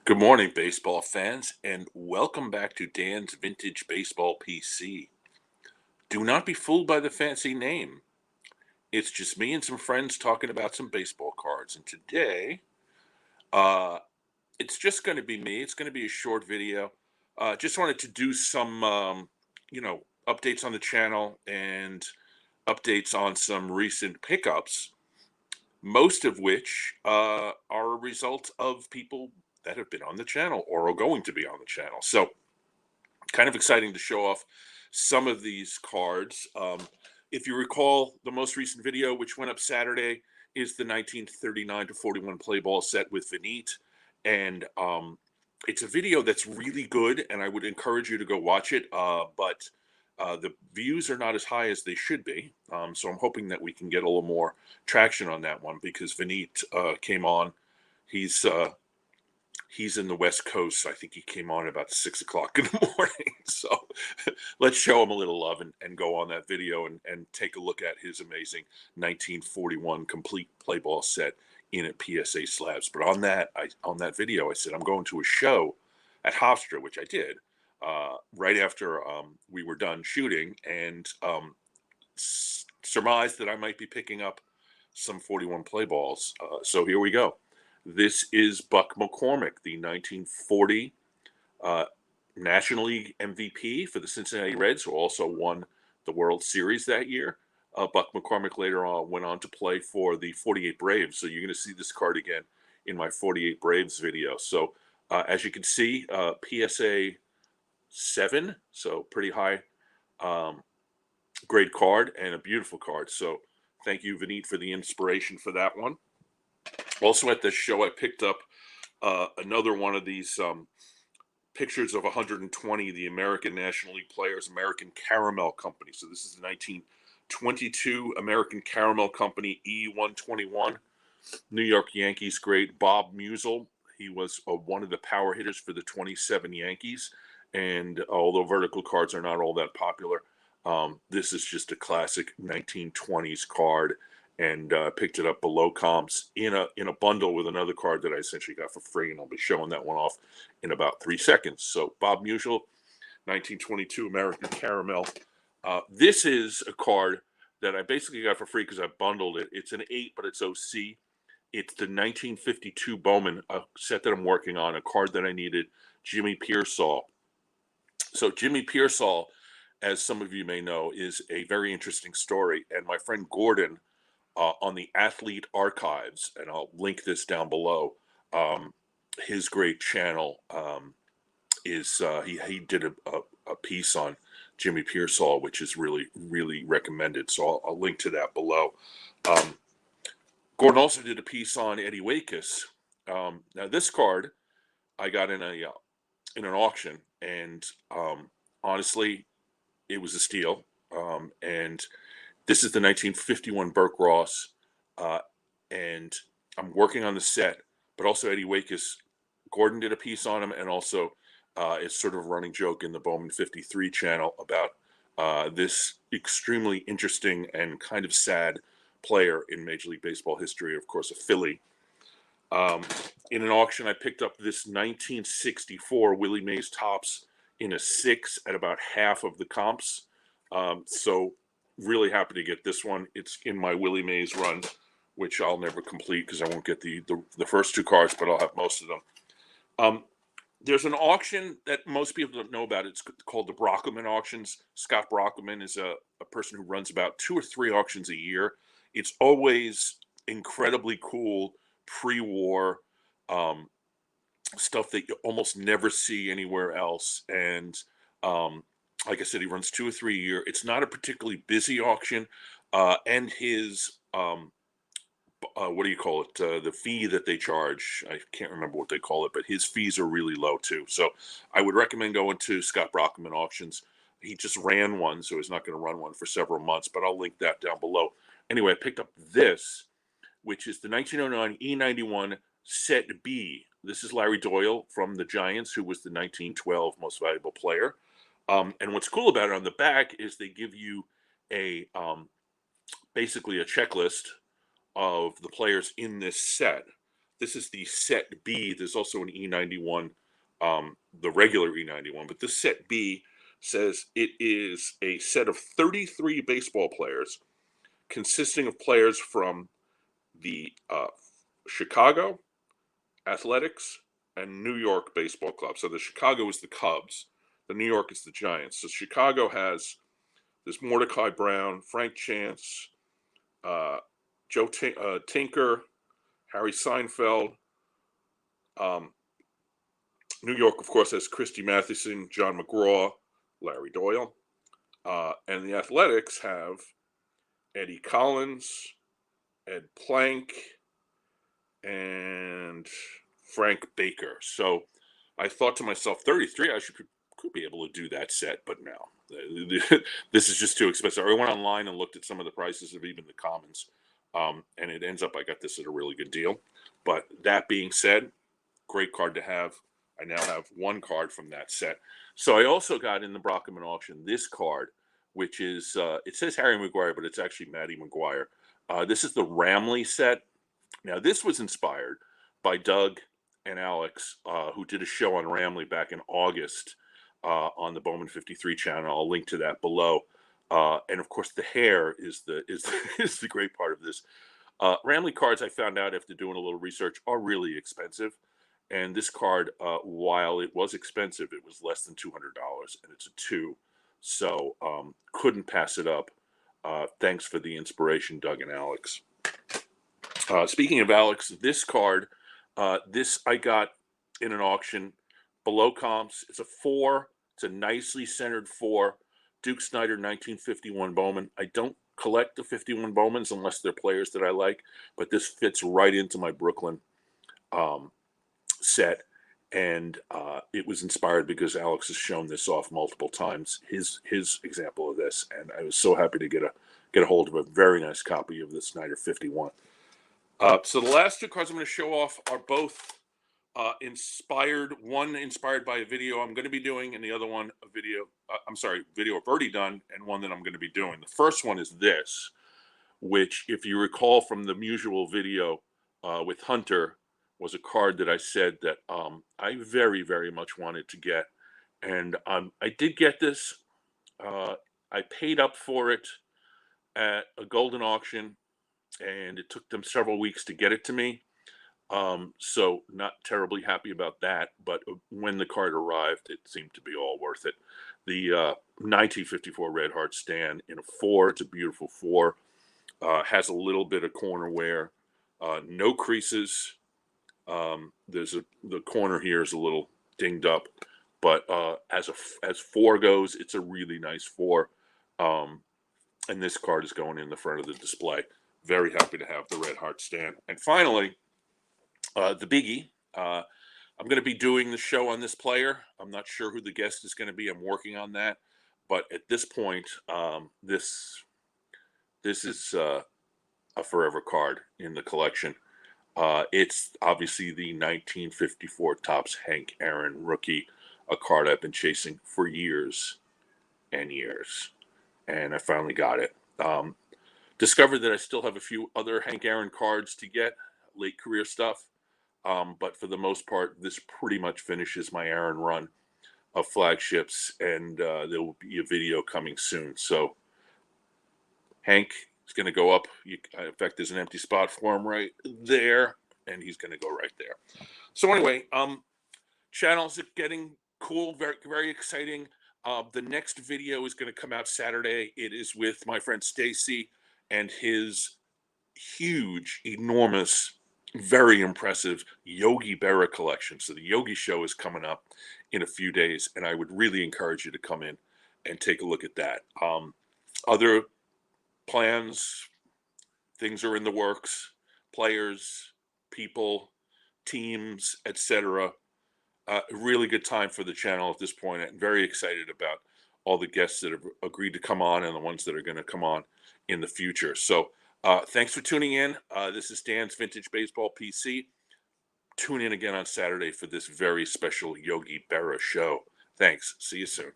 Good morning, baseball fans, and welcome back to Dan's Vintage Baseball PC. Do not be fooled by the fancy name. It's just me and some friends talking about some baseball cards. And today, uh, it's just going to be me. It's going to be a short video. Just wanted to do some, updates on the channel and updates on some recent pickups, most of which are a result of people that have been on the channel or are going to be on the channel. So, kind of exciting to show off some of these cards. If you recall, the most recent video, which went up Saturday, is the 1939 to 41 play ball set with Vinit. And it's a video that's really good, and I would encourage you to go watch it. But the views are not as high as they should be. So I'm hoping that we can get a little more traction on that one because Vinit came on. He's he's in the West Coast. So I think he came on about 6 o'clock in the morning. So let's show him a little love and go on that video and take a look at his amazing 1941 complete play ball set in at PSA Slabs. But on that video, I said I'm going to a show at Hofstra, which I did right after we were done shooting, and surmised that I might be picking up some 41 play balls. So here we go. This is Buck McCormick, the 1940 National League MVP for the Cincinnati Reds, who also won the World Series that year. Buck McCormick later on went on to play for the 48 Braves. So you're going to see this card again in my 48 Braves video. So as you can see, PSA 7, so pretty high grade card and a beautiful card. So thank you, Vinit, for the inspiration for that one. Also at this show, I picked up another one of these pictures of 120 of the American National League players, American Caramel Company. So this is the 1922 American Caramel Company E121. New York Yankees great Bob Musial. He was one of the power hitters for the 27 Yankees. And although vertical cards are not all that popular, this is just a classic 1920s card, and picked it up below comps in a bundle with another card that I essentially got for free, and I'll be showing that one off in about 3 seconds. So Bob Musial, 1922 American Caramel. This is a card that I basically got for free because I bundled it. It's an 8, but it's OC. It's the 1952 Bowman, a set that I'm working on, a card that I needed, Jimmy Piersall. So Jimmy Piersall, as some of you may know, is a very interesting story. And my friend Gordon on the Athlete Archives, and I'll link this down below, his great channel is he did a piece on Jimmy Piersall, which is really, really recommended. So I'll link to that below. Gordon also did a piece on Eddie Waitkus. Now this card I got in an auction, and honestly, it was a steal. And this is the 1951 Burke Ross, and I'm working on the set, but also Eddie Waitkus. Gordon did a piece on him, and also it's sort of a running joke in the Bowman 53 channel about this extremely interesting and kind of sad player in Major League Baseball history, of course, a Philly. In an auction, I picked up this 1964 Willie Mays Topps in a 6 at about half of the comps. So really happy to get this one. It's in my Willie Mays run, which I'll never complete because I won't get the first 2 cards, but I'll have most of them. There's an auction that most people don't know about. It's called the Brockman Auctions. Scott Brockman is a person who runs about 2 or 3 auctions a year. It's always incredibly cool pre-war stuff that you almost never see anywhere else. And like I said, he runs 2 or 3 a year. It's not a particularly busy auction, and his what do you call it? The fee that they charge, I can't remember what they call it, but his fees are really low too. So I would recommend going to Scott Brockman Auctions. He just ran one, so he's not going to run one for several months, but I'll link that down below. Anyway, I picked up this, which is the 1909 E91 Set B. This is Larry Doyle from the Giants, who was the 1912 Most Valuable Player. And what's cool about it on the back is they give you a basically a checklist of the players in this set. This is the set B. There's also an E91, the regular E91, but this set B says it is a set of 33 baseball players consisting of players from the Chicago Athletics and New York baseball club. So the Chicago is the Cubs, the New York is the Giants. So Chicago has this Mordecai Brown, Frank Chance, Joe Tinker, Harry Seinfeld. New York, of course, has Christy Mathewson, John McGraw, Larry Doyle. And the Athletics have Eddie Collins, Ed Plank, and Frank Baker. So I thought to myself, 33, I could be able to do that set, but no. This is just too expensive. I went online and looked at some of the prices of even the commons, and it ends up I got this at a really good deal. But that being said, great card to have. I now have one card from that set. So I also got in the Brockman auction this card, which is, it says Harry Maguire, but it's actually Matty Maguire. This is the Ramley set. Now, this was inspired by Doug and Alex, who did a show on Ramley back in August on the Bowman 53 channel. I'll link to that below. And of course, the hair is the great part of this. Ramley cards, I found out after doing a little research, are really expensive. And this card, while it was expensive, it was less than $200, and it's a 2. So couldn't pass it up. Thanks for the inspiration, Doug and Alex. Speaking of Alex, this card, this I got in an auction below comps. It's a 4. It's a nicely centered 4. Duke Snider 1951 Bowman. I don't collect the 51 Bowmans unless they're players that I like, but this fits right into my Brooklyn set. And it was inspired because Alex has shown this off multiple times, his example of this, and I was so happy to get a hold of a very nice copy of the Snider 51. So the last 2 cards I'm going to show off are both inspired. One inspired by a video I'm going to be doing, and the other one a video. Video I've already done, and one that I'm going to be doing. The first one is this, which, if you recall from the Musial video with Hunter, was a card that I said that I very, very much wanted to get, and I did get this. I paid up for it at a Golden auction, and it took them several weeks to get it to me. So not terribly happy about that, but when the card arrived, it seemed to be all worth it. The 1954 Red Heart stand in a 4. It's a beautiful 4. Has a little bit of corner wear, no creases. The corner here is a little dinged up, but as 4 goes, it's a really nice 4. And this card is going in the front of the display. Very happy to have the Red Heart stand. And finally, the biggie. I'm going to be doing the show on this player. I'm not sure who the guest is going to be. I'm working on that. But at this point, this is a forever card in the collection. It's obviously the 1954 Topps Hank Aaron rookie, a card I've been chasing for years and years. And I finally got it. Discovered that I still have a few other Hank Aaron cards to get, late career stuff. But for the most part, this pretty much finishes my Aaron run of flagships, and there will be a video coming soon. So Hank is going to go up. In fact, there's an empty spot for him right there, and he's going to go right there. So anyway, channels are getting cool, very, very exciting. The next video is going to come out Saturday. It is with my friend Stacy and his huge, enormous, very impressive Yogi Berra collection. So the Yogi show is coming up in a few days, and I would really encourage you to come in and take a look at that. Other plans, things are in the works, players, people, teams, etc. Really good time for the channel at this point. I'm very excited about all the guests that have agreed to come on and the ones that are going to come on in the future. So thanks for tuning in. This is Dan's Vintage Baseball PC. Tune in again on Saturday for this very special Yogi Berra show. Thanks. See you soon.